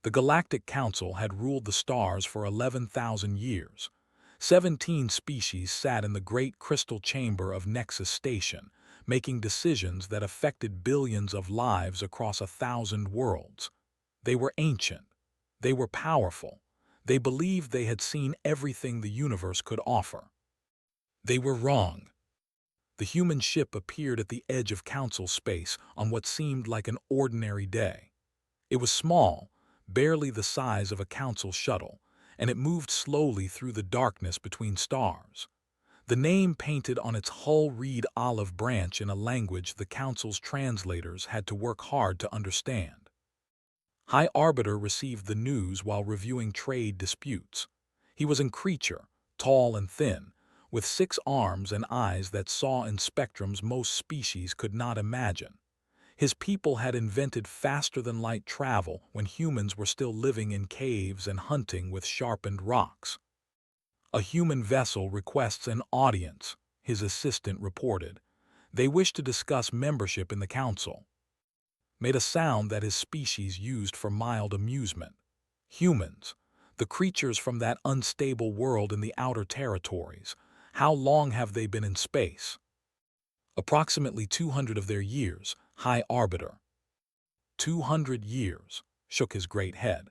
The Galactic Council had ruled the stars for 11,000 years. 17 species sat in the great crystal chamber of Nexus Station, making decisions that affected billions of lives across 1,000 worlds. They were ancient. They were powerful. They believed they had seen everything the universe could offer. They were wrong. The human ship appeared at the edge of Council space on what seemed like an ordinary day. It was small, barely the size of a Council shuttle, and it moved slowly through the darkness between stars. The name painted on its hull read Olive Branch in a language the Council's translators had to work hard to understand. High Arbiter received the news while reviewing trade disputes. He was a creature, tall and thin, with 6 arms and eyes that saw in spectrums most species could not imagine. His people had invented faster-than-light travel when humans were still living in caves and hunting with sharpened rocks. "A human vessel requests an audience," his assistant reported. "They wish to discuss membership in the council." Made a sound that his species used for mild amusement. Humans, the creatures from that unstable world in the outer territories, how long have they been in space? Approximately 200 of their years, High Arbiter. 200 years, shook his great head.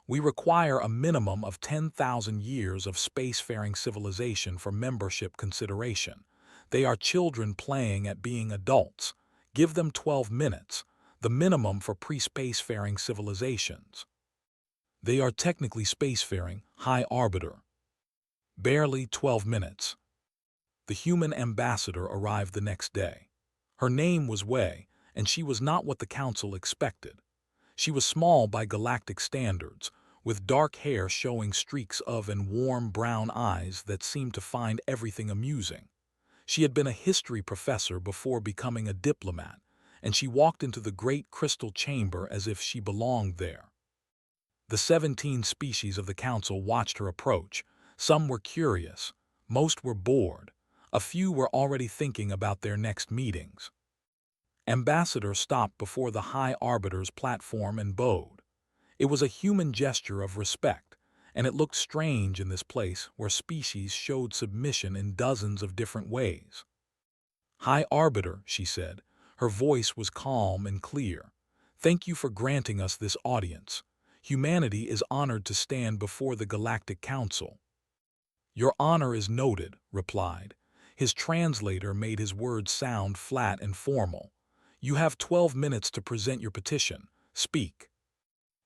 We require a minimum of 10,000 years of spacefaring civilization for membership consideration. They are children playing at being adults. Give them 12 minutes, the minimum for pre-spacefaring civilizations. They are technically spacefaring, High Arbiter. Barely 12 minutes. The human ambassador arrived the next day. Her name was Wei, and she was not what the council expected. She was small by galactic standards, with dark hair showing streaks of and warm brown eyes that seemed to find everything amusing. She had been a history professor before becoming a diplomat, and she walked into the great crystal chamber as if she belonged there. The 17 species of the council watched her approach. Some were curious, most were bored. A few were already thinking about their next meetings. Ambassador stopped before the High Arbiter's platform and bowed. It was a human gesture of respect, and it looked strange in this place where species showed submission in dozens of different ways. "High Arbiter," she said. Her voice was calm and clear. "Thank you for granting us this audience. Humanity is honored to stand before the Galactic Council." "Your honor is noted," replied. His translator made his words sound flat and formal. "You have 12 minutes to present your petition. Speak."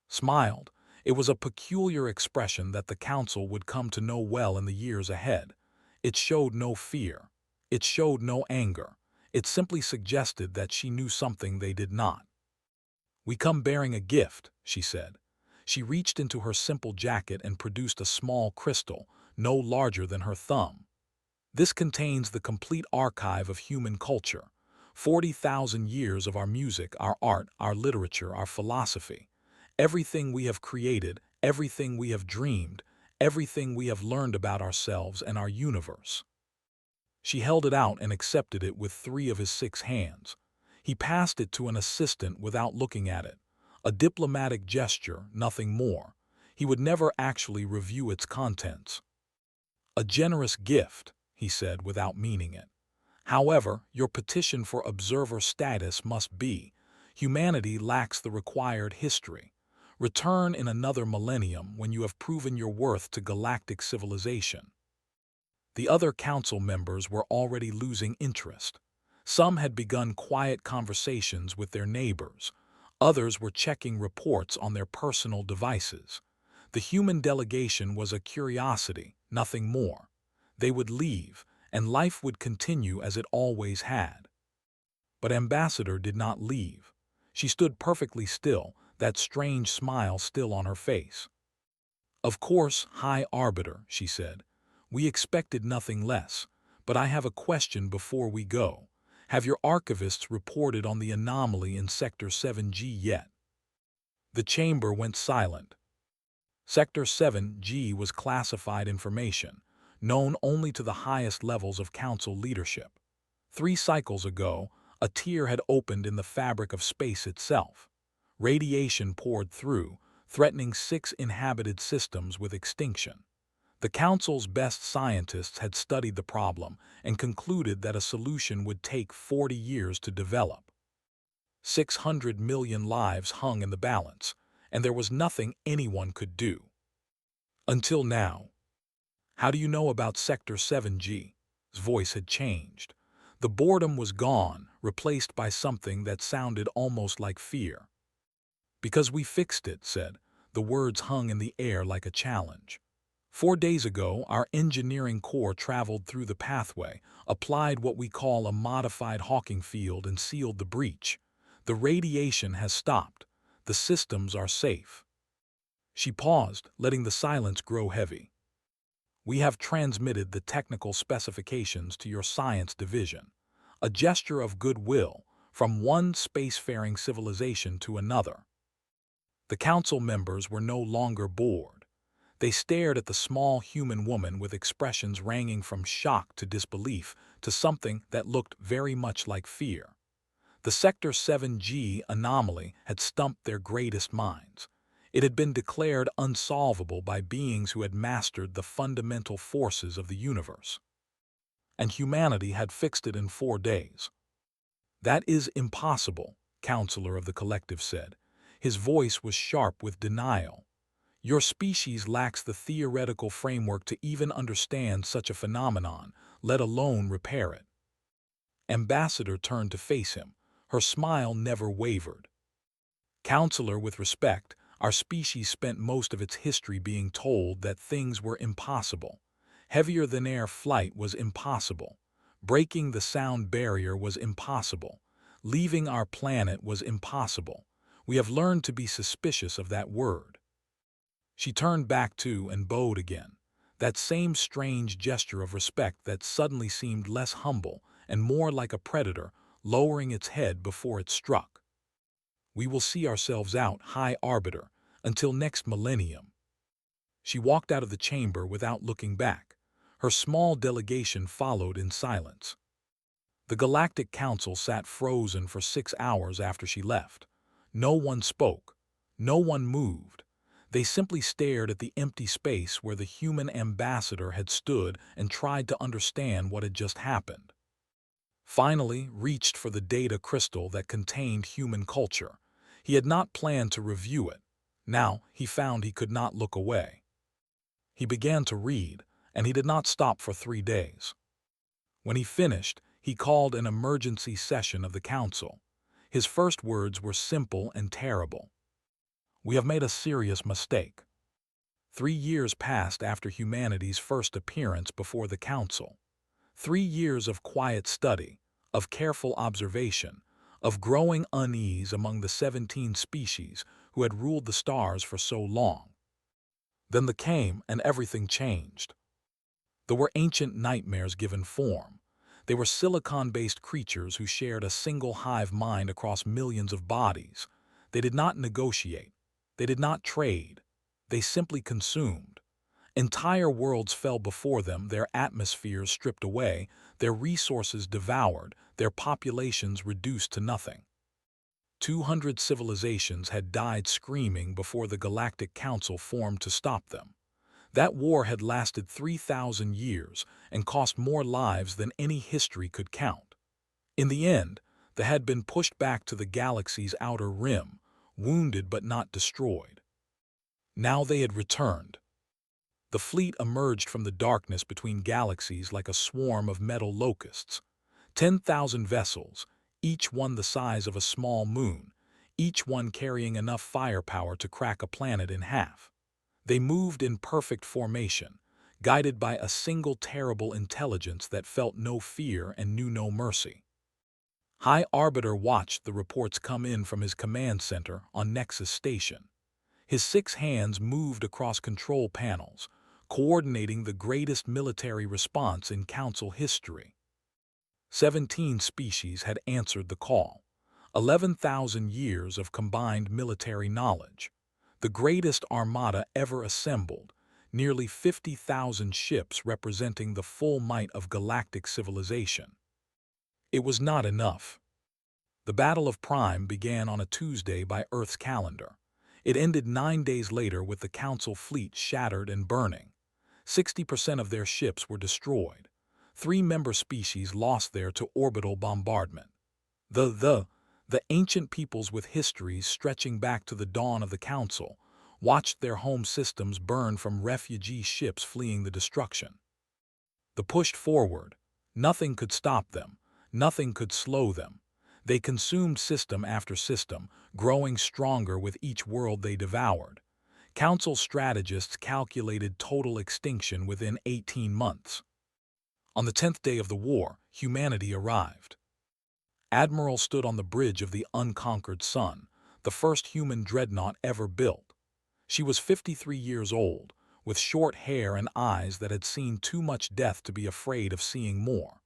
Smiled. It was a peculiar expression that the council would come to know well in the years ahead. It showed no fear. It showed no anger. It simply suggested that she knew something they did not. "We come bearing a gift," she said. She reached into her simple jacket and produced a small crystal, no larger than her thumb. "This contains the complete archive of human culture, 40,000 years of our music, our art, our literature, our philosophy. Everything we have created, everything we have dreamed, everything we have learned about ourselves and our universe." She held it out and accepted it with 3 of his 6 hands. He passed it to an assistant without looking at it. A diplomatic gesture, nothing more. He would never actually review its contents. "A generous gift," he said without meaning it. "However, your petition for observer status must be. Humanity lacks the required history. Return in another millennium when you have proven your worth to galactic civilization." The other council members were already losing interest. Some had begun quiet conversations with their neighbors. Others were checking reports on their personal devices. The human delegation was a curiosity, nothing more. They would leave, and life would continue as it always had. But Ambassador did not leave. She stood perfectly still, that strange smile still on her face. "Of course, High Arbiter," she said. "We expected nothing less, but I have a question before we go. Have your archivists reported on the anomaly in Sector 7G yet?" The chamber went silent. Sector 7G was classified information, known only to the highest levels of council leadership. 3 cycles ago, a tear had opened in the fabric of space itself. Radiation poured through, threatening 6 inhabited systems with extinction. The Council's best scientists had studied the problem and concluded that a solution would take 40 years to develop. 600 million lives hung in the balance, and there was nothing anyone could do. Until now. How do you know about Sector 7G? His voice had changed. The boredom was gone, replaced by something that sounded almost like fear. Because we fixed it, said. The words hung in the air like a challenge. 4 days ago, our engineering corps traveled through the pathway, applied what we call a modified Hawking field, and sealed the breach. The radiation has stopped. The systems are safe. She paused, letting the silence grow heavy. We have transmitted the technical specifications to your science division, a gesture of goodwill from one spacefaring civilization to another. The council members were no longer bored. They stared at the small human woman with expressions ranging from shock to disbelief to something that looked very much like fear. The Sector 7G anomaly had stumped their greatest minds. It had been declared unsolvable by beings who had mastered the fundamental forces of the universe. And humanity had fixed it in 4 days. That is impossible, Counselor of the Collective said. His voice was sharp with denial. Your species lacks the theoretical framework to even understand such a phenomenon, let alone repair it. Ambassador turned to face him. Her smile never wavered. Counselor, with respect, our species spent most of its history being told that things were impossible. Heavier-than-air flight was impossible. Breaking the sound barrier was impossible. Leaving our planet was impossible. We have learned to be suspicious of that word. She turned back to and bowed again, that same strange gesture of respect that suddenly seemed less humble and more like a predator lowering its head before it struck. We will see ourselves out, High Arbiter, until next millennium. She walked out of the chamber without looking back. Her small delegation followed in silence. The Galactic Council sat frozen for 6 hours after she left. No one spoke. No one moved. They simply stared at the empty space where the human ambassador had stood and tried to understand what had just happened. Finally, reached for the data crystal that contained human culture. He had not planned to review it. Now he found he could not look away. He began to read, and he did not stop for 3 days. When he finished, he called an emergency session of the council. His first words were simple and terrible. We have made a serious mistake. 3 years passed after humanity's first appearance before the council. 3 years of quiet study, of careful observation, of growing unease among the 17 species who had ruled the stars for so long. Then the came, and everything changed. There were ancient nightmares given form. They were silicon-based creatures who shared a single hive mind across millions of bodies. They did not negotiate. They did not trade. They simply consumed. Entire worlds fell before them, their atmospheres stripped away, their resources devoured, their populations reduced to nothing. 200 civilizations had died screaming before the Galactic Council formed to stop them. That war had lasted 3,000 years and cost more lives than any history could count. In the end, they had been pushed back to the galaxy's outer rim, wounded but not destroyed. Now they had returned. The fleet emerged from the darkness between galaxies like a swarm of metal locusts. 10,000 vessels, each one the size of a small moon, each one carrying enough firepower to crack a planet in half. They moved in perfect formation, guided by a single terrible intelligence that felt no fear and knew no mercy. High Arbiter watched the reports come in from his command center on Nexus Station. His 6 hands moved across control panels, coordinating the greatest military response in Council history. 17 species had answered the call. 11,000 years of combined military knowledge. The greatest armada ever assembled, nearly 50,000 ships representing the full might of galactic civilization. It was not enough. The Battle of Prime began on a Tuesday by Earth's calendar. It ended 9 days later with the Council fleet shattered and burning. 60% of their ships were destroyed. 3 member species lost there to orbital bombardment. The ancient peoples with histories stretching back to the dawn of the Council watched their home systems burn from refugee ships fleeing the destruction. They pushed forward. Nothing could stop them. Nothing could slow them. They consumed system after system, growing stronger with each world they devoured. Council strategists calculated total extinction within 18 months. On the 10th day of the war, humanity arrived. Admiral stood on the bridge of the unconquered sun, the first human dreadnought ever built. She was 53 years old, with short hair and eyes that had seen too much death to be afraid of seeing more.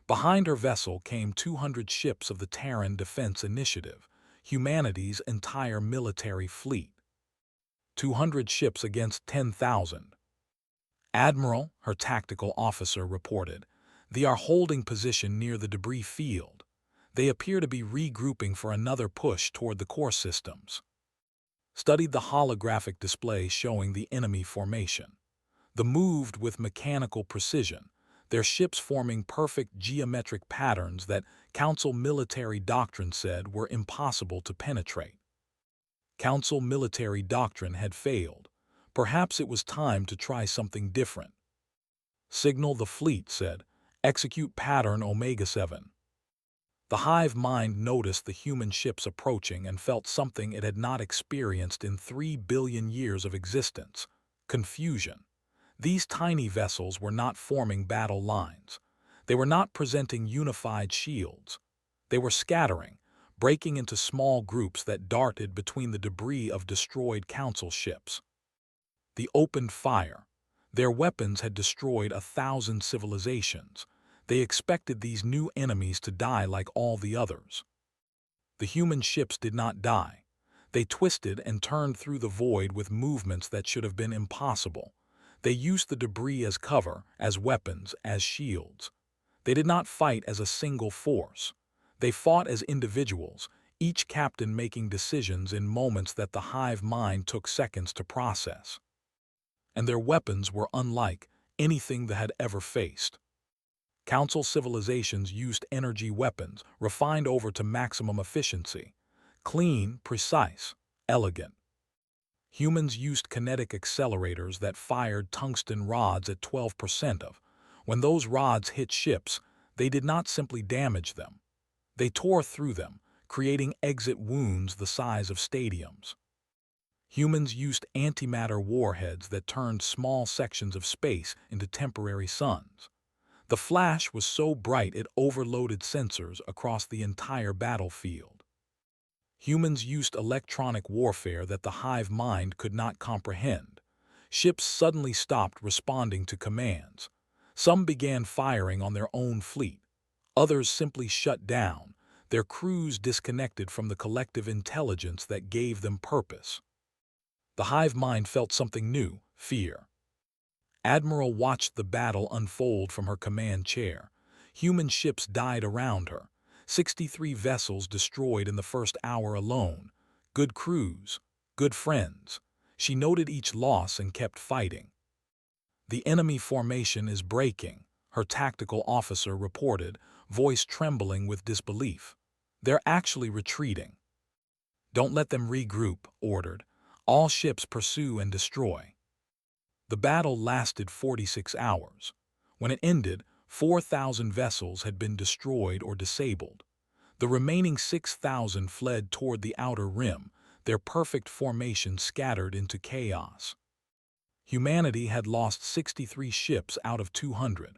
Behind her vessel came 200 ships of the Terran Defense Initiative, humanity's entire military fleet. 200 ships against 10,000. Admiral, her tactical officer reported, they are holding position near the debris field. They appear to be regrouping for another push toward the core systems. Studied the holographic display showing the enemy formation. They moved with mechanical precision, their ships forming perfect geometric patterns that Council military doctrine said were impossible to penetrate. Council military doctrine had failed. Perhaps it was time to try something different. Signal the fleet said, execute pattern Omega 7. The hive mind noticed the human ships approaching and felt something it had not experienced in 3 billion years of existence: confusion. These tiny vessels were not forming battle lines. They were not presenting unified shields. They were scattering, breaking into small groups that darted between the debris of destroyed Council ships. They opened fire. Their weapons had destroyed 1,000 civilizations. They expected these new enemies to die like all the others. The human ships did not die. They twisted and turned through the void with movements that should have been impossible. They used the debris as cover, as weapons, as shields. They did not fight as a single force. They fought as individuals, each captain making decisions in moments that the hive mind took seconds to process. And their weapons were unlike anything they had ever faced. Council civilizations used energy weapons, refined over to maximum efficiency. Clean, precise, elegant. Humans used kinetic accelerators that fired tungsten rods at 12% of. When those rods hit ships, they did not simply damage them. They tore through them, creating exit wounds the size of stadiums. Humans used antimatter warheads that turned small sections of space into temporary suns. The flash was so bright it overloaded sensors across the entire battlefield. Humans used electronic warfare that the hive mind could not comprehend. Ships suddenly stopped responding to commands. Some began firing on their own fleet. Others simply shut down, their crews disconnected from the collective intelligence that gave them purpose. The hive mind felt something new: fear. Admiral watched the battle unfold from her command chair. Human ships died around her. 63 vessels destroyed in the first hour alone. Good crews, good friends. She noted each loss and kept fighting. The enemy formation is breaking, her tactical officer reported, voice trembling with disbelief. They're actually retreating. Don't let them regroup, ordered. All ships pursue and destroy. The battle lasted 46 hours. When it ended, 4,000 vessels had been destroyed or disabled. The remaining 6,000 fled toward the outer rim, their perfect formation scattered into chaos. Humanity had lost 63 ships out of 200.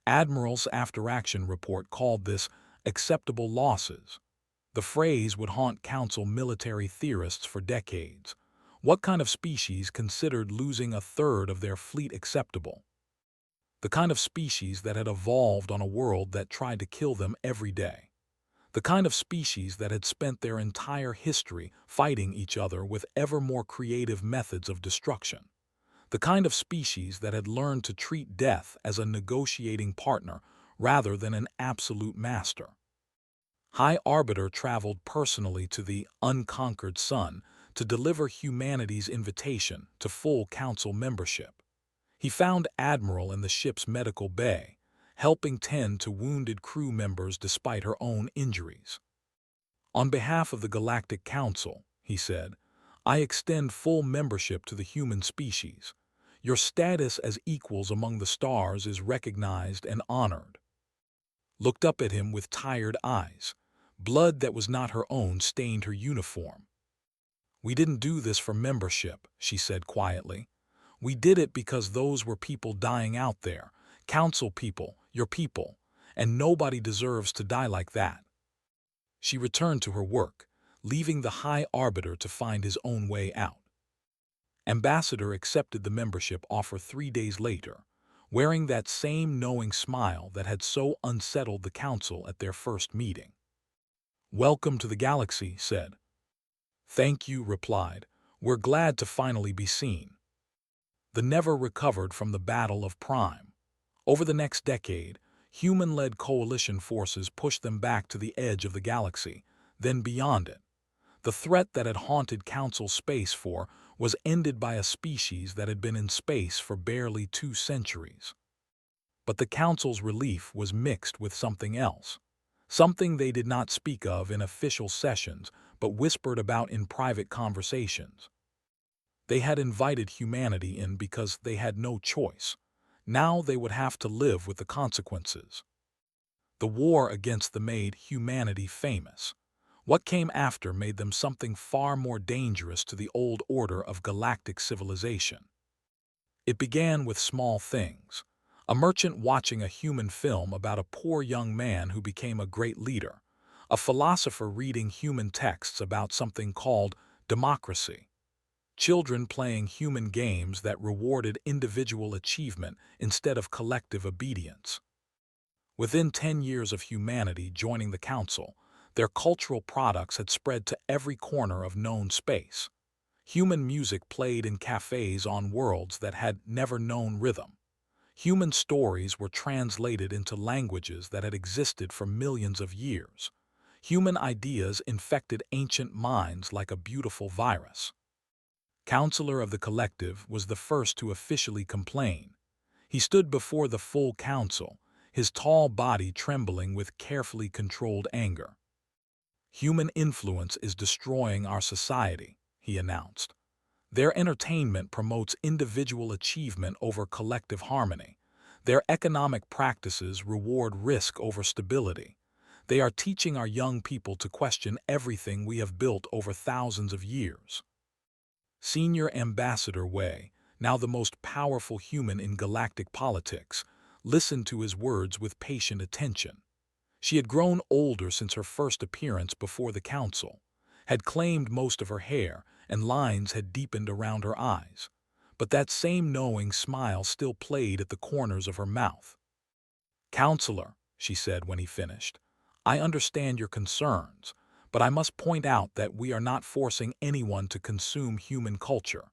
Admiral's after-action report called this acceptable losses. The phrase would haunt Council military theorists for decades. What kind of species considered losing a third of their fleet acceptable? The kind of species that had evolved on a world that tried to kill them every day. The kind of species that had spent their entire history fighting each other with ever more creative methods of destruction. The kind of species that had learned to treat death as a negotiating partner rather than an absolute master. High Arbiter traveled personally to the unconquered sun to deliver humanity's invitation to full council membership. He found Admiral in the ship's medical bay, helping tend to wounded crew members despite her own injuries. "On behalf of the Galactic Council," he said, "I extend full membership to the human species. Your status as equals among the stars is recognized and honored." Looked up at him with tired eyes. Blood that was not her own stained her uniform. "We didn't do this for membership," she said quietly. "We did it because those were people dying out there, council people, your people, and nobody deserves to die like that." She returned to her work, leaving the High Arbiter to find his own way out. Ambassador accepted the membership offer 3 days later, wearing that same knowing smile that had so unsettled the council at their first meeting. "Welcome to the galaxy," said. "Thank you," replied. "We're glad to finally be seen." The Never recovered from the Battle of Prime. Over the next decade, human-led coalition forces pushed them back to the edge of the galaxy, then beyond it. The threat that had haunted Council space was ended by a species that had been in space for barely 2 centuries. But the Council's relief was mixed with something else. Something they did not speak of in official sessions, but whispered about in private conversations. They had invited humanity in because they had no choice. Now they would have to live with the consequences. The war against them made humanity famous. What came after made them something far more dangerous to the old order of galactic civilization. It began with small things. A merchant watching a human film about a poor young man who became a great leader. A philosopher reading human texts about something called democracy. Children playing human games that rewarded individual achievement instead of collective obedience. Within 10 years of humanity joining the Council, their cultural products had spread to every corner of known space. Human music played in cafes on worlds that had never known rhythm. Human stories were translated into languages that had existed for millions of years. Human ideas infected ancient minds like a beautiful virus. Counselor of the Collective was the first to officially complain. He stood before the full council, his tall body trembling with carefully controlled anger. "Human influence is destroying our society," he announced. "Their entertainment promotes individual achievement over collective harmony. Their economic practices reward risk over stability. They are teaching our young people to question everything we have built over thousands of years." Senior Ambassador Wei, now the most powerful human in galactic politics, listened to his words with patient attention. She had grown older since her first appearance before the council, had claimed most of her hair, and lines had deepened around her eyes. But that same knowing smile still played at the corners of her mouth. "Counselor," she said when he finished, "I understand your concerns, but I must point out that we are not forcing anyone to consume human culture.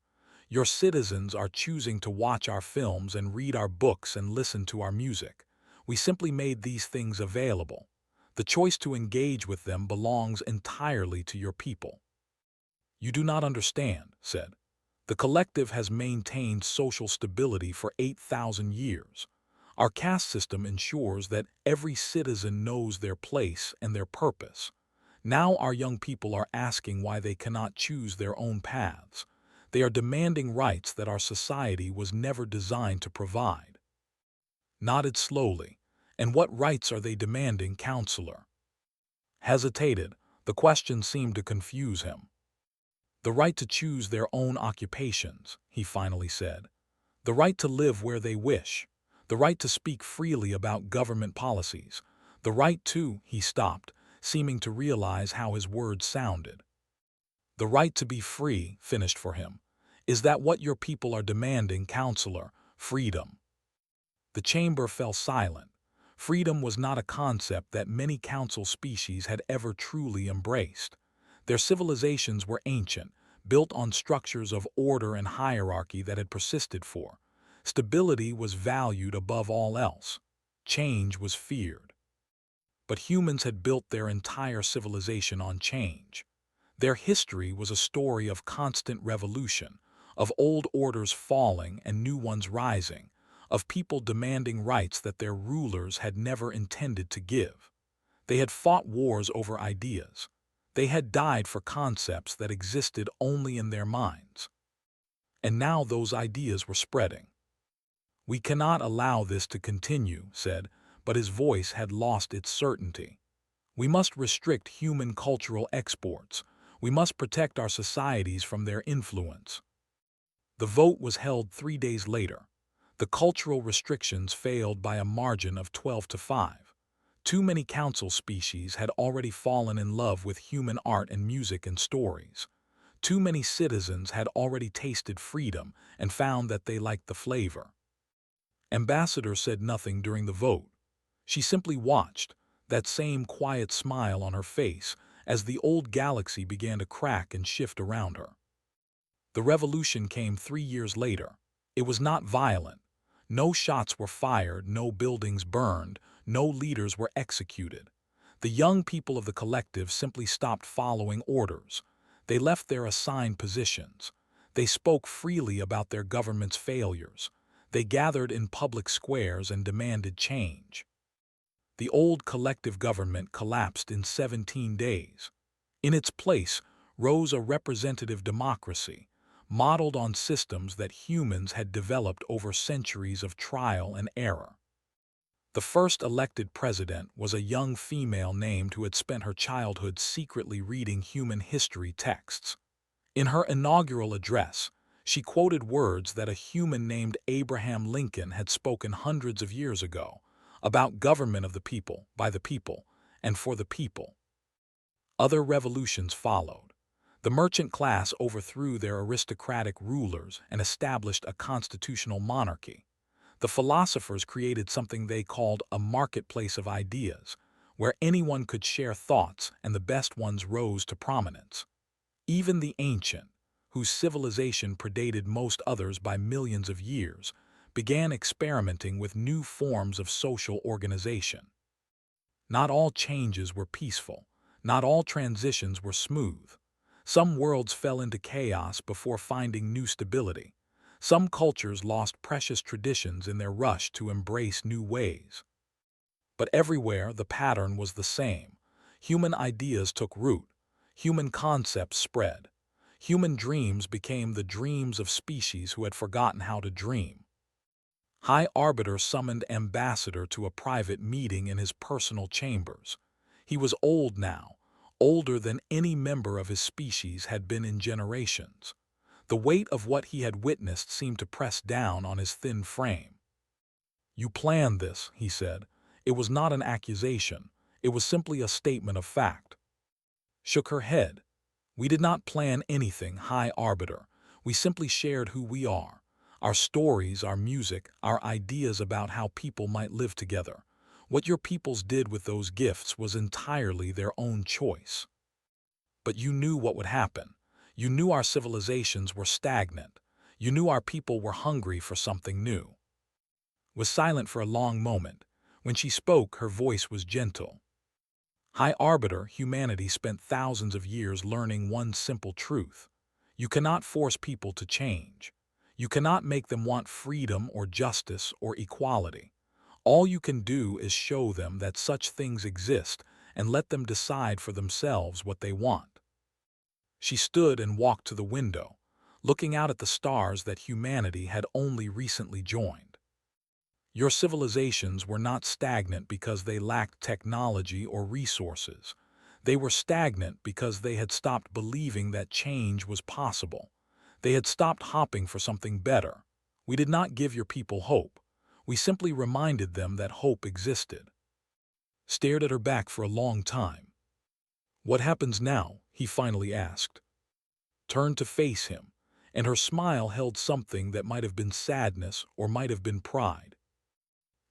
Your citizens are choosing to watch our films and read our books and listen to our music. We simply made these things available. The choice to engage with them belongs entirely to your people." "You do not understand," said. "The Collective has maintained social stability for 8,000 years. Our caste system ensures that every citizen knows their place and their purpose. Now our young people are asking why they cannot choose their own paths. They are demanding rights that our society was never designed to provide." Nodded slowly. "And what rights are they demanding, Counselor?" Hesitated. The question seemed to confuse him. "The right to choose their own occupations," he finally said. "The right to live where they wish. The right to speak freely about government policies. The right to—" He stopped, seeming to realize how his words sounded. "The right to be free," finished for him. "Is that what your people are demanding, Counselor? Freedom?" The chamber fell silent. Freedom was not a concept that many council species had ever truly embraced. Their civilizations were ancient, built on structures of order and hierarchy that had persisted for. Stability was valued above all else. Change was feared. But humans had built their entire civilization on change. Their history was a story of constant revolution, of old orders falling and new ones rising, of people demanding rights that their rulers had never intended to give. They had fought wars over ideas. They had died for concepts that existed only in their minds. And now those ideas were spreading. "We cannot allow this to continue," said, but his voice had lost its certainty. "We must restrict human cultural exports. We must protect our societies from their influence." The vote was held 3 days later. The cultural restrictions failed by a margin of 12-5. Too many council species had already fallen in love with human art and music and stories. Too many citizens had already tasted freedom and found that they liked the flavor. Ambassador said nothing during the vote. She simply watched, that same quiet smile on her face, as the old galaxy began to crack and shift around her. The revolution came 3 years later. It was not violent. No shots were fired, no buildings burned, no leaders were executed. The young people of the collective simply stopped following orders. They left their assigned positions. They spoke freely about their government's failures. They gathered in public squares and demanded change. The old collective government collapsed in 17 days. In its place rose a representative democracy, modeled on systems that humans had developed over centuries of trial and error. The first elected president was a young female named who had spent her childhood secretly reading human history texts. In her inaugural address, she quoted words that a human named Abraham Lincoln had spoken hundreds of years ago, about government of the people, by the people, and for the people. Other revolutions followed. The merchant class overthrew their aristocratic rulers and established a constitutional monarchy. The philosophers created something they called a marketplace of ideas, where anyone could share thoughts and the best ones rose to prominence. Even the ancient, whose civilization predated most others by millions of years, began experimenting with new forms of social organization. Not all changes were peaceful. Not all transitions were smooth. Some worlds fell into chaos before finding new stability. Some cultures lost precious traditions in their rush to embrace new ways. But everywhere the pattern was the same. Human ideas took root. Human concepts spread. Human dreams became the dreams of species who had forgotten how to dream. High Arbiter summoned Ambassador to a private meeting in his personal chambers. He was old now, older than any member of his species had been in generations. The weight of what he had witnessed seemed to press down on his thin frame. "You planned this," he said. "It was not an accusation. It was simply a statement of fact." Shook her head. "We did not plan anything, High Arbiter. We simply shared who we are. Our stories, our music, our ideas about how people might live together. What your peoples did with those gifts was entirely their own choice. But you knew what would happen. You knew our civilizations were stagnant. You knew our people were hungry for something new." Was silent for a long moment. When she spoke, her voice was gentle. "High Arbiter, humanity spent thousands of years learning one simple truth. You cannot force people to change. You cannot make them want freedom or justice or equality. All you can do is show them that such things exist and let them decide for themselves what they want." She stood and walked to the window, looking out at the stars that humanity had only recently joined. "Your civilizations were not stagnant because they lacked technology or resources. They were stagnant because they had stopped believing that change was possible. They had stopped hopping for something better. We did not give your people hope. We simply reminded them that hope existed." Stared at her back for a long time. "What happens now?" he finally asked. Turned to face him, and her smile held something that might have been sadness or might have been pride.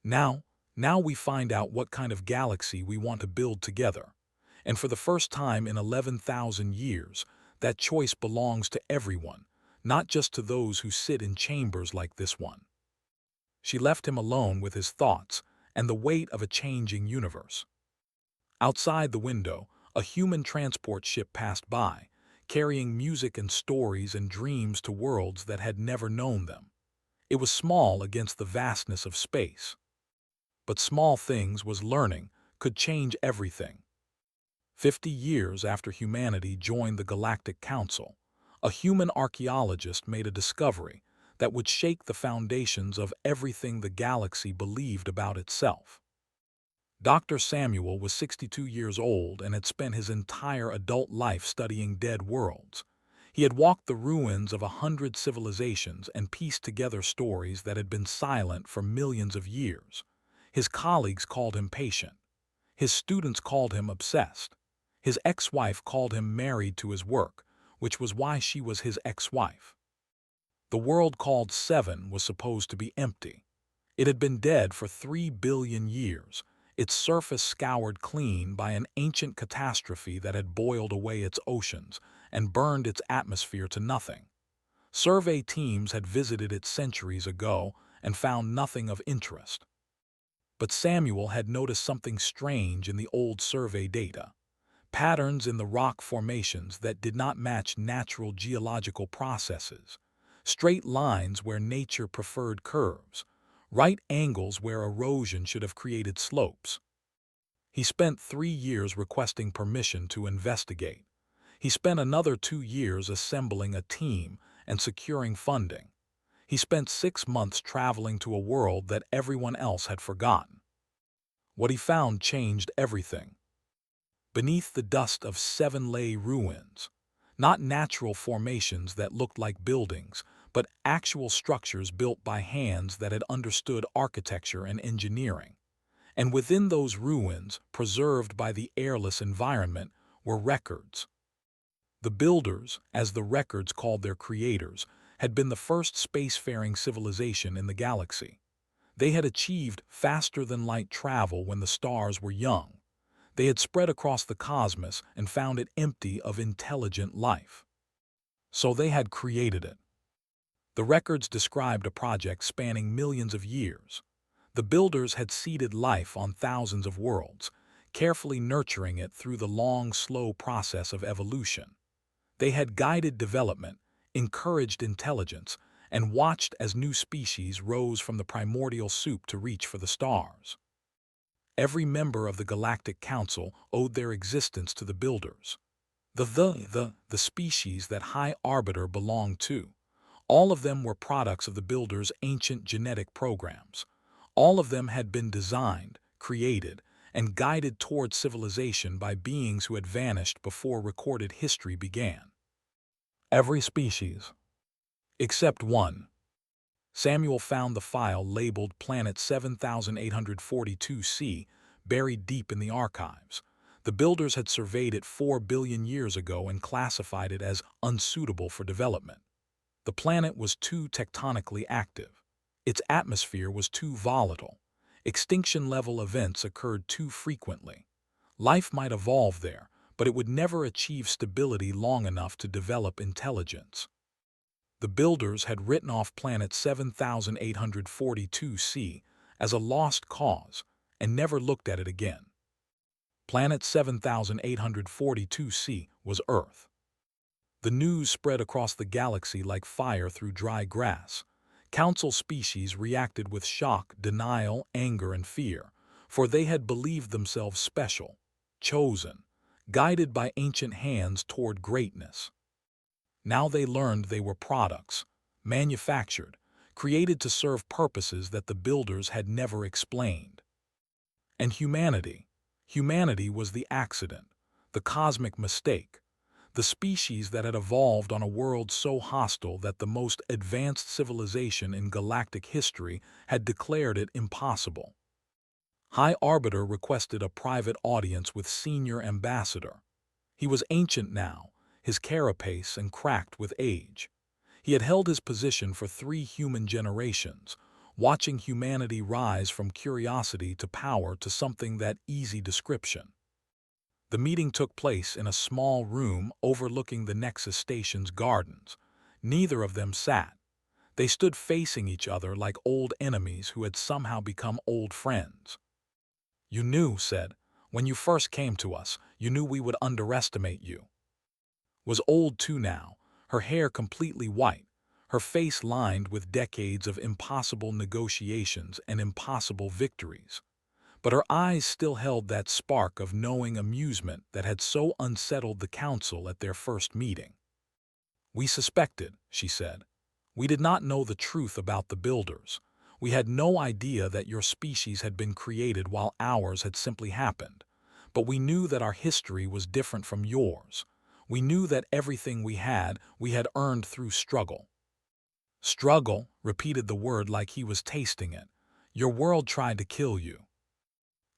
Now we find out what kind of galaxy we want to build together. And for the first time in 11,000 years, that choice belongs to everyone, not just to those who sit in chambers like this one." She left him alone with his thoughts and the weight of a changing universe. Outside the window, a human transport ship passed by, carrying music and stories and dreams to worlds that had never known them. It was small against the vastness of space. But small things was learning could change everything. 50 years after humanity joined the Galactic Council, a human archaeologist made a discovery that would shake the foundations of everything the galaxy believed about itself. Dr. Samuel was 62 years old and had spent his entire adult life studying dead worlds. He had walked the ruins of 100 civilizations and pieced together stories that had been silent for millions of years. His colleagues called him patient. His students called him obsessed. His ex-wife called him married to his work, which was why she was his ex-wife. The world called Seven was supposed to be empty. It had been dead for 3 billion years, its surface scoured clean by an ancient catastrophe that had boiled away its oceans and burned its atmosphere to nothing. Survey teams had visited it centuries ago and found nothing of interest. But Samuel had noticed something strange in the old survey data. Patterns in the rock formations that did not match natural geological processes, straight lines where nature preferred curves, right angles where erosion should have created slopes. He spent 3 years requesting permission to investigate. He spent another 2 years assembling a team and securing funding. He spent 6 months traveling to a world that everyone else had forgotten. What he found changed everything. Beneath the dust of 7 lay ruins, not natural formations that looked like buildings, but actual structures built by hands that had understood architecture and engineering. And within those ruins, preserved by the airless environment, were records. The builders, as the records called their creators, had been the first spacefaring civilization in the galaxy. They had achieved faster-than-light travel when the stars were young. They had spread across the cosmos and found it empty of intelligent life. So they had created it. The records described a project spanning millions of years. The builders had seeded life on thousands of worlds, carefully nurturing it through the long, slow process of evolution. They had guided development, encouraged intelligence, and watched as new species rose from the primordial soup to reach for the stars. Every member of the Galactic Council owed their existence to the builders. The species that High Arbiter belonged to. All of them were products of the builders' ancient genetic programs. All of them had been designed, created, and guided towards civilization by beings who had vanished before recorded history began. Every species, except one. Samuel found the file labeled Planet 7842C, buried deep in the archives. The builders had surveyed it 4 billion years ago and classified it as unsuitable for development. The planet was too tectonically active. Its atmosphere was too volatile. Extinction-level events occurred too frequently. Life might evolve there, but it would never achieve stability long enough to develop intelligence. The builders had written off Planet 7842C as a lost cause and never looked at it again. Planet 7842C was Earth. The news spread across the galaxy like fire through dry grass. Council species reacted with shock, denial, anger, and fear, for they had believed themselves special, chosen, guided by ancient hands toward greatness. Now they learned they were products, manufactured, created to serve purposes that the builders had never explained. And humanity was the accident, the cosmic mistake, the species that had evolved on a world so hostile that the most advanced civilization in galactic history had declared it impossible. High Arbiter requested a private audience with Senior Ambassador. He was ancient now, his carapace and cracked with age. He had held his position for 3 human generations, watching humanity rise from curiosity to power to something that easy description. The meeting took place in a small room overlooking the Nexus Station's gardens. Neither of them sat. They stood facing each other like old enemies who had somehow become old friends. "You knew," said, "when you first came to us, you knew we would underestimate you." was old too now, her hair completely white, her face lined with decades of impossible negotiations and impossible victories. But her eyes still held that spark of knowing amusement that had so unsettled the council at their first meeting. "We suspected," she said. "We did not know the truth about the builders. We had no idea that your species had been created while ours had simply happened. But we knew that our history was different from yours. We knew that everything we had earned through struggle." "Struggle," repeated the word like he was tasting it. "Your world tried to kill you."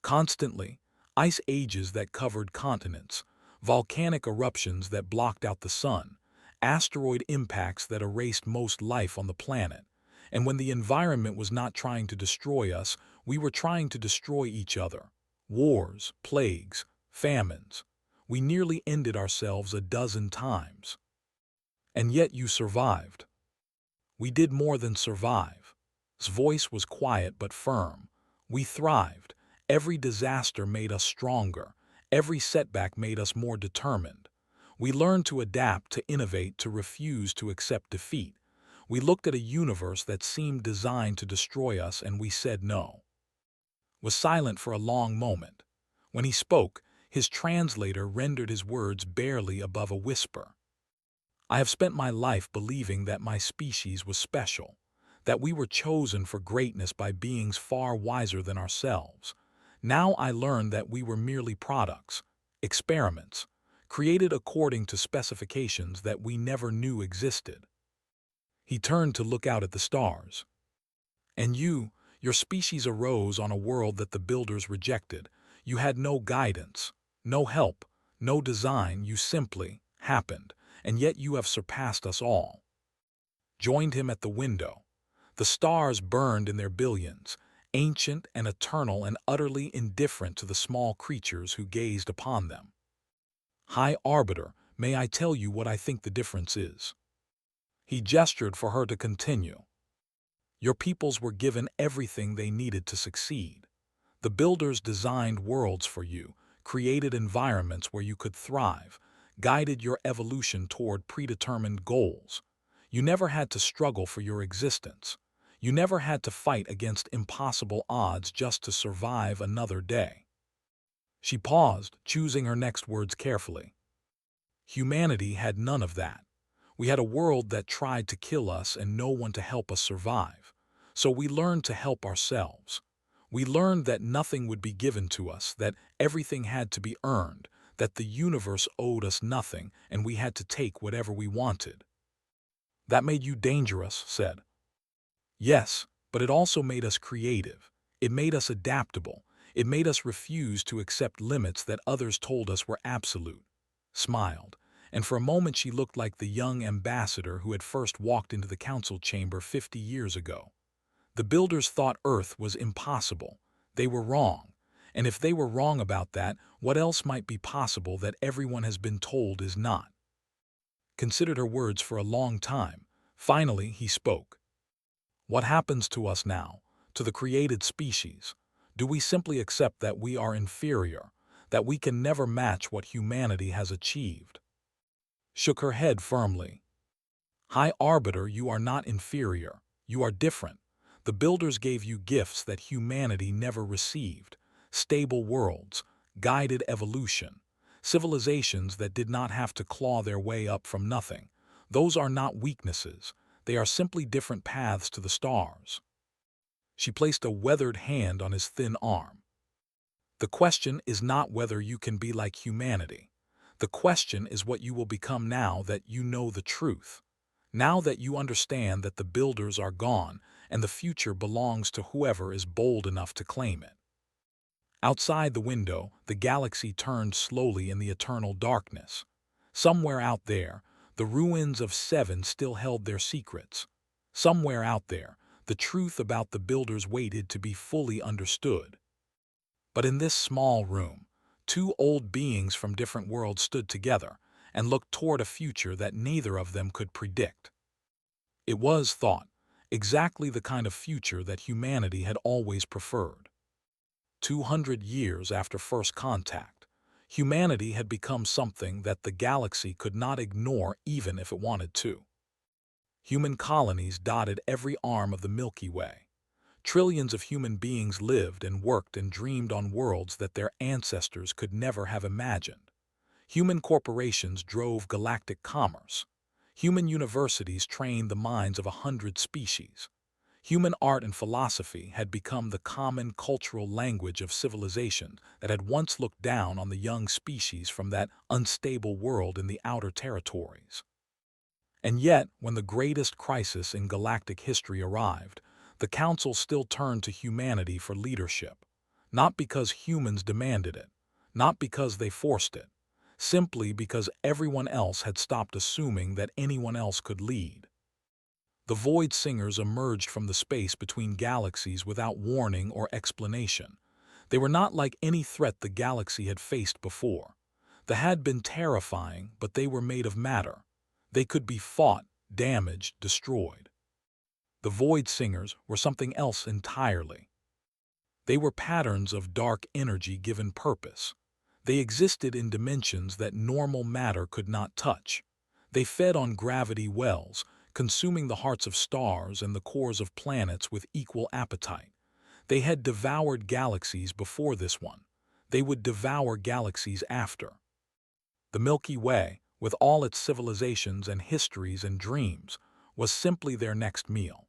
Constantly, ice ages that covered continents, volcanic eruptions that blocked out the sun, asteroid impacts that erased most life on the planet. And when the environment was not trying to destroy us, we were trying to destroy each other. Wars, plagues, famines. We nearly ended ourselves a dozen times. And yet you survived. We did more than survive. His voice was quiet but firm. We thrived. Every disaster made us stronger. Every setback made us more determined. We learned to adapt, to innovate, to refuse to accept defeat. We looked at a universe that seemed designed to destroy us, and we said no. Was silent for a long moment. When he spoke, his translator rendered his words barely above a whisper. "I have spent my life believing that my species was special, that we were chosen for greatness by beings far wiser than ourselves. Now I learn that we were merely products, experiments, created according to specifications that we never knew existed." He turned to look out at the stars. "And your species arose on a world that the builders rejected. You had no guidance, no help, no design. You simply happened, and yet you have surpassed us all." Joined him at the window. The stars burned in their billions, ancient and eternal and utterly indifferent to the small creatures who gazed upon them. "High Arbiter, may I tell you what I think the difference is?" He gestured for her to continue. "Your peoples were given everything they needed to succeed. The builders designed worlds for you, created environments where you could thrive, guided your evolution toward predetermined goals. You never had to struggle for your existence. You never had to fight against impossible odds just to survive another day." She paused, choosing her next words carefully. "Humanity had none of that. We had a world that tried to kill us and no one to help us survive. So we learned to help ourselves. We learned that nothing would be given to us, that everything had to be earned, that the universe owed us nothing, and we had to take whatever we wanted." "That made you dangerous," said. "Yes, but it also made us creative. It made us adaptable. It made us refuse to accept limits that others told us were absolute." Smiled, and for a moment she looked like the young ambassador who had first walked into the council chamber 50 years ago. The builders thought Earth was impossible. They were wrong. And if they were wrong about that, what else might be possible that everyone has been told is not? Considered her words for a long time. Finally, he spoke. "What happens to us now, to the created species? Do we simply accept that we are inferior, that we can never match what humanity has achieved?" Shook her head firmly. "High Arbiter, you are not inferior. You are different. The builders gave you gifts that humanity never received. Stable worlds, guided evolution, civilizations that did not have to claw their way up from nothing. Those are not weaknesses. They are simply different paths to the stars." She placed a weathered hand on his thin arm. "The question is not whether you can be like humanity. The question is what you will become now that you know the truth. Now that you understand that the builders are gone and the future belongs to whoever is bold enough to claim it." Outside the window, the galaxy turned slowly in the eternal darkness. Somewhere out there, the ruins of Seven still held their secrets. Somewhere out there, the truth about the builders waited to be fully understood. But in this small room, two old beings from different worlds stood together and looked toward a future that neither of them could predict. It was, thought, exactly the kind of future that humanity had always preferred. 200 years after first contact, Humanity had become something that the galaxy could not ignore even if it wanted to. Human colonies dotted every arm of the Milky Way. Trillions of human beings lived and worked and dreamed on worlds that their ancestors could never have imagined. Human corporations drove galactic commerce. Human universities trained the minds of 100 species. Human art and philosophy had become the common cultural language of civilization that had once looked down on the young species from that unstable world in the outer territories. And yet, when the greatest crisis in galactic history arrived, the Council still turned to humanity for leadership, not because humans demanded it, not because they forced it, simply because everyone else had stopped assuming that anyone else could lead. The Void Singers emerged from the space between galaxies without warning or explanation. They were not like any threat the galaxy had faced before. They had been terrifying, but they were made of matter. They could be fought, damaged, destroyed. The Void Singers were something else entirely. They were patterns of dark energy given purpose. They existed in dimensions that normal matter could not touch. They fed on gravity wells, consuming the hearts of stars and the cores of planets with equal appetite. They had devoured galaxies before this one. They would devour galaxies after. The Milky Way, with all its civilizations and histories and dreams, was simply their next meal.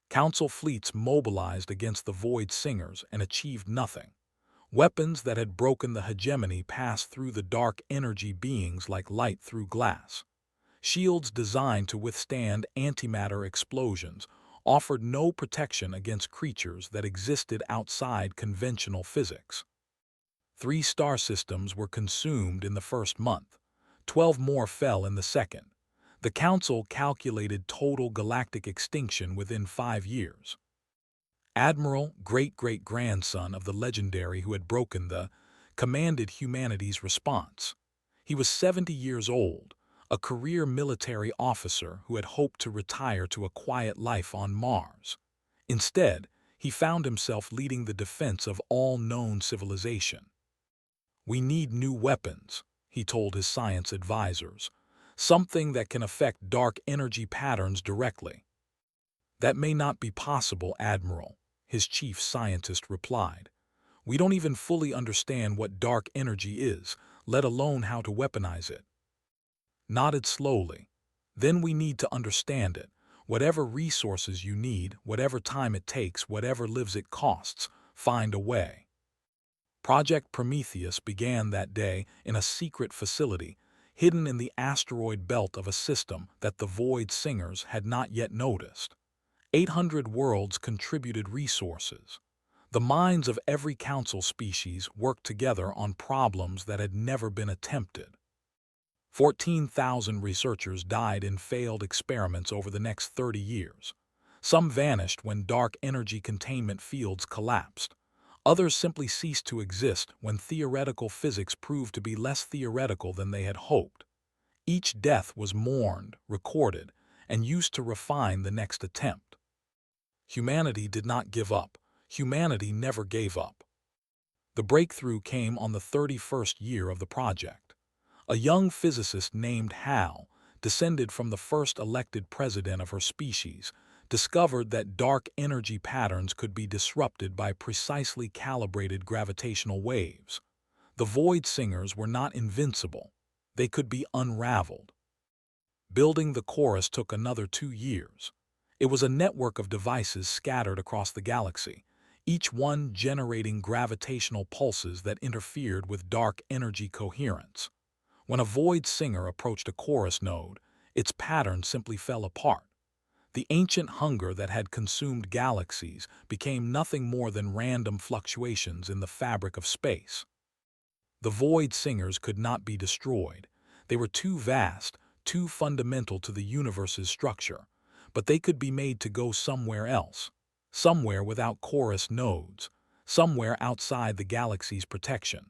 Council fleets mobilized against the Void Singers and achieved nothing. Weapons that had broken the hegemony passed through the dark energy beings like light through glass. Shields designed to withstand antimatter explosions offered no protection against creatures that existed outside conventional physics. 3 star systems were consumed in the first month. 12 more fell in the second. The Council calculated total galactic extinction within 5 years. Admiral, great-great-grandson of the legendary who had broken the, commanded humanity's response. He was 70 years old, a career military officer who had hoped to retire to a quiet life on Mars. Instead, he found himself leading the defense of all known civilization. "We need new weapons," he told his science advisors, "something that can affect dark energy patterns directly." "That may not be possible, Admiral," his chief scientist replied. "We don't even fully understand what dark energy is, let alone how to weaponize it." Nodded slowly. "Then we need to understand it. Whatever resources you need, whatever time it takes, whatever lives it costs, find a way." Project Prometheus began that day in a secret facility, hidden in the asteroid belt of a system that the Void Singers had not yet noticed. 800 worlds contributed resources. The minds of every council species worked together on problems that had never been attempted. 14,000 researchers died in failed experiments over the next 30 years. Some vanished when dark energy containment fields collapsed. Others simply ceased to exist when theoretical physics proved to be less theoretical than they had hoped. Each death was mourned, recorded, and used to refine the next attempt. Humanity did not give up. Humanity never gave up. The breakthrough came on the 31st year of the project. A young physicist named Hal, descended from the first elected president of her species, discovered that dark energy patterns could be disrupted by precisely calibrated gravitational waves. The Void Singers were not invincible. They could be unraveled. Building the chorus took another 2 years. It was a network of devices scattered across the galaxy, each one generating gravitational pulses that interfered with dark energy coherence. When a Void Singer approached a chorus node, its pattern simply fell apart. The ancient hunger that had consumed galaxies became nothing more than random fluctuations in the fabric of space. The Void Singers could not be destroyed. They were too vast, too fundamental to the universe's structure, but they could be made to go somewhere else, somewhere without chorus nodes, somewhere outside the galaxy's protection.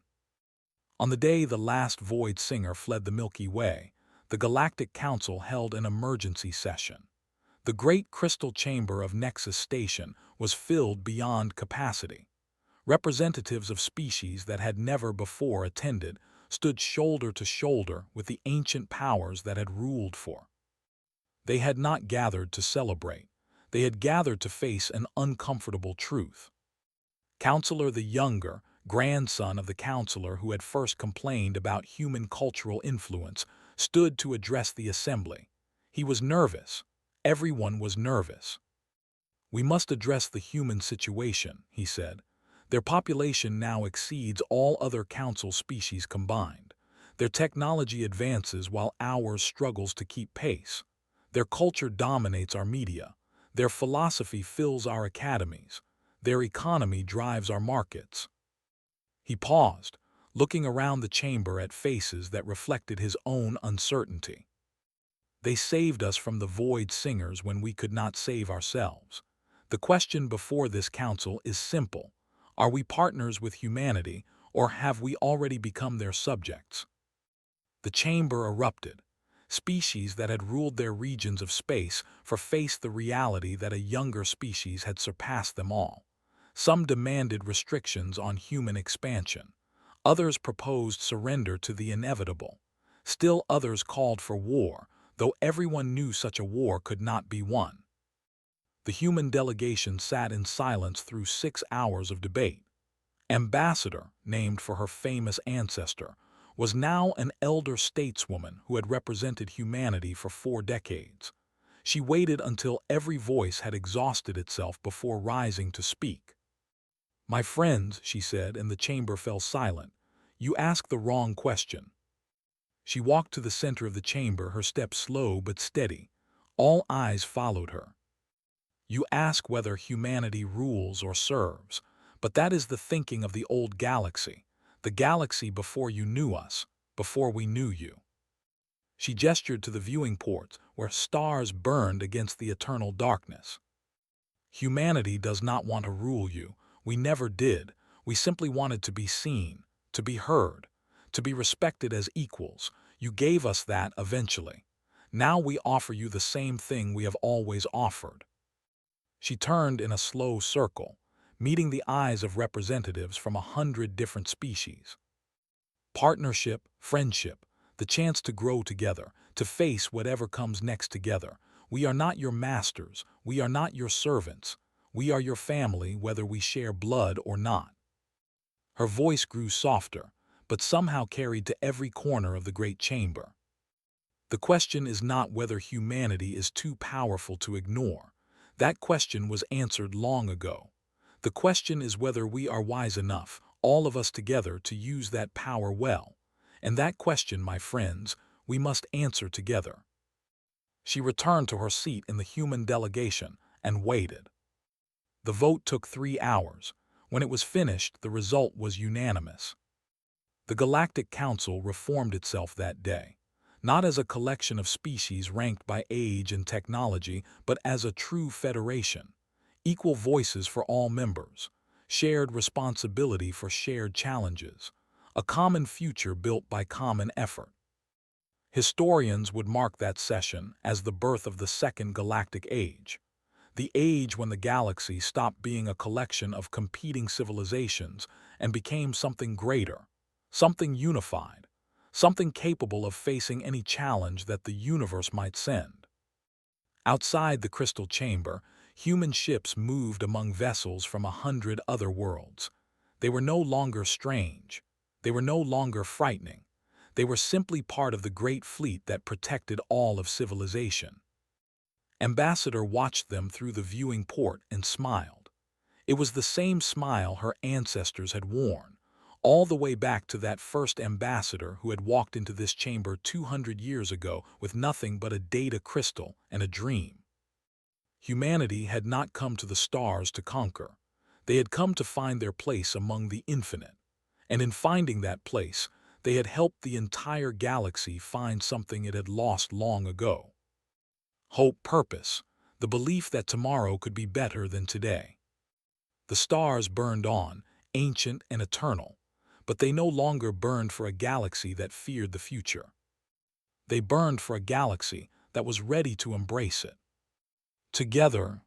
On the day the last Void Singer fled the Milky Way, the Galactic Council held an emergency session. The great crystal chamber of Nexus Station was filled beyond capacity. Representatives of species that had never before attended stood shoulder to shoulder with the ancient powers that had ruled for. They had not gathered to celebrate. They had gathered to face an uncomfortable truth. Counselor the Younger, grandson of the counselor who had first complained about human cultural influence, stood to address the assembly. He was nervous. Everyone was nervous. "We must address the human situation," he said. "Their population now exceeds all other council species combined. Their technology advances while ours struggles to keep pace. Their culture dominates our media. Their philosophy fills our academies. Their economy drives our markets." He paused, looking around the chamber at faces that reflected his own uncertainty. "They saved us from the void singers when we could not save ourselves. The question before this council is simple. Are we partners with humanity, or have we already become their subjects?" The chamber erupted. Species that had ruled their regions of space faced the reality that a younger species had surpassed them all. Some demanded restrictions on human expansion. Others proposed surrender to the inevitable. Still others called for war, though everyone knew such a war could not be won. The human delegation sat in silence through 6 hours of debate. Ambassador, named for her famous ancestor, was now an elder stateswoman who had represented humanity for 4 decades. She waited until every voice had exhausted itself before rising to speak. "My friends," she said, and the chamber fell silent, "you ask the wrong question." She walked to the center of the chamber, her step slow but steady. All eyes followed her. "You ask whether humanity rules or serves, but that is the thinking of the old galaxy, the galaxy before you knew us, before we knew you." She gestured to the viewing ports where stars burned against the eternal darkness. "Humanity does not want to rule you. We never did. We simply wanted to be seen, to be heard, to be respected as equals. You gave us that eventually. Now we offer you the same thing we have always offered." She turned in a slow circle, meeting the eyes of representatives from 100 different species. Partnership, friendship, the chance to grow together, to face whatever comes next together. We are not your masters, we are not your servants. We are your family whether we share blood or not. Her voice grew softer, but somehow carried to every corner of the great chamber. "The question is not whether humanity is too powerful to ignore. That question was answered long ago. The question is whether we are wise enough, all of us together, to use that power well. And that question, my friends, we must answer together." She returned to her seat in the human delegation and waited. The vote took 3 hours. When it was finished, the result was unanimous. The Galactic Council reformed itself that day, not as a collection of species ranked by age and technology, but as a true federation. Equal voices for all members, shared responsibility for shared challenges, a common future built by common effort. Historians would mark that session as the birth of the Second Galactic Age, the age when the galaxy stopped being a collection of competing civilizations and became something greater, something unified, something capable of facing any challenge that the universe might send. Outside the crystal chamber, human ships moved among vessels from 100 other worlds. They were no longer strange. They were no longer frightening. They were simply part of the great fleet that protected all of civilization. Ambassador watched them through the viewing port and smiled. It was the same smile her ancestors had worn, all the way back to that first ambassador who had walked into this chamber 200 years ago with nothing but a data crystal and a dream. Humanity had not come to the stars to conquer. They had come to find their place among the infinite. And in finding that place, they had helped the entire galaxy find something it had lost long ago. Hope, purpose, the belief that tomorrow could be better than today. The stars burned on, ancient and eternal, but they no longer burned for a galaxy that feared the future. They burned for a galaxy that was ready to embrace it. Together,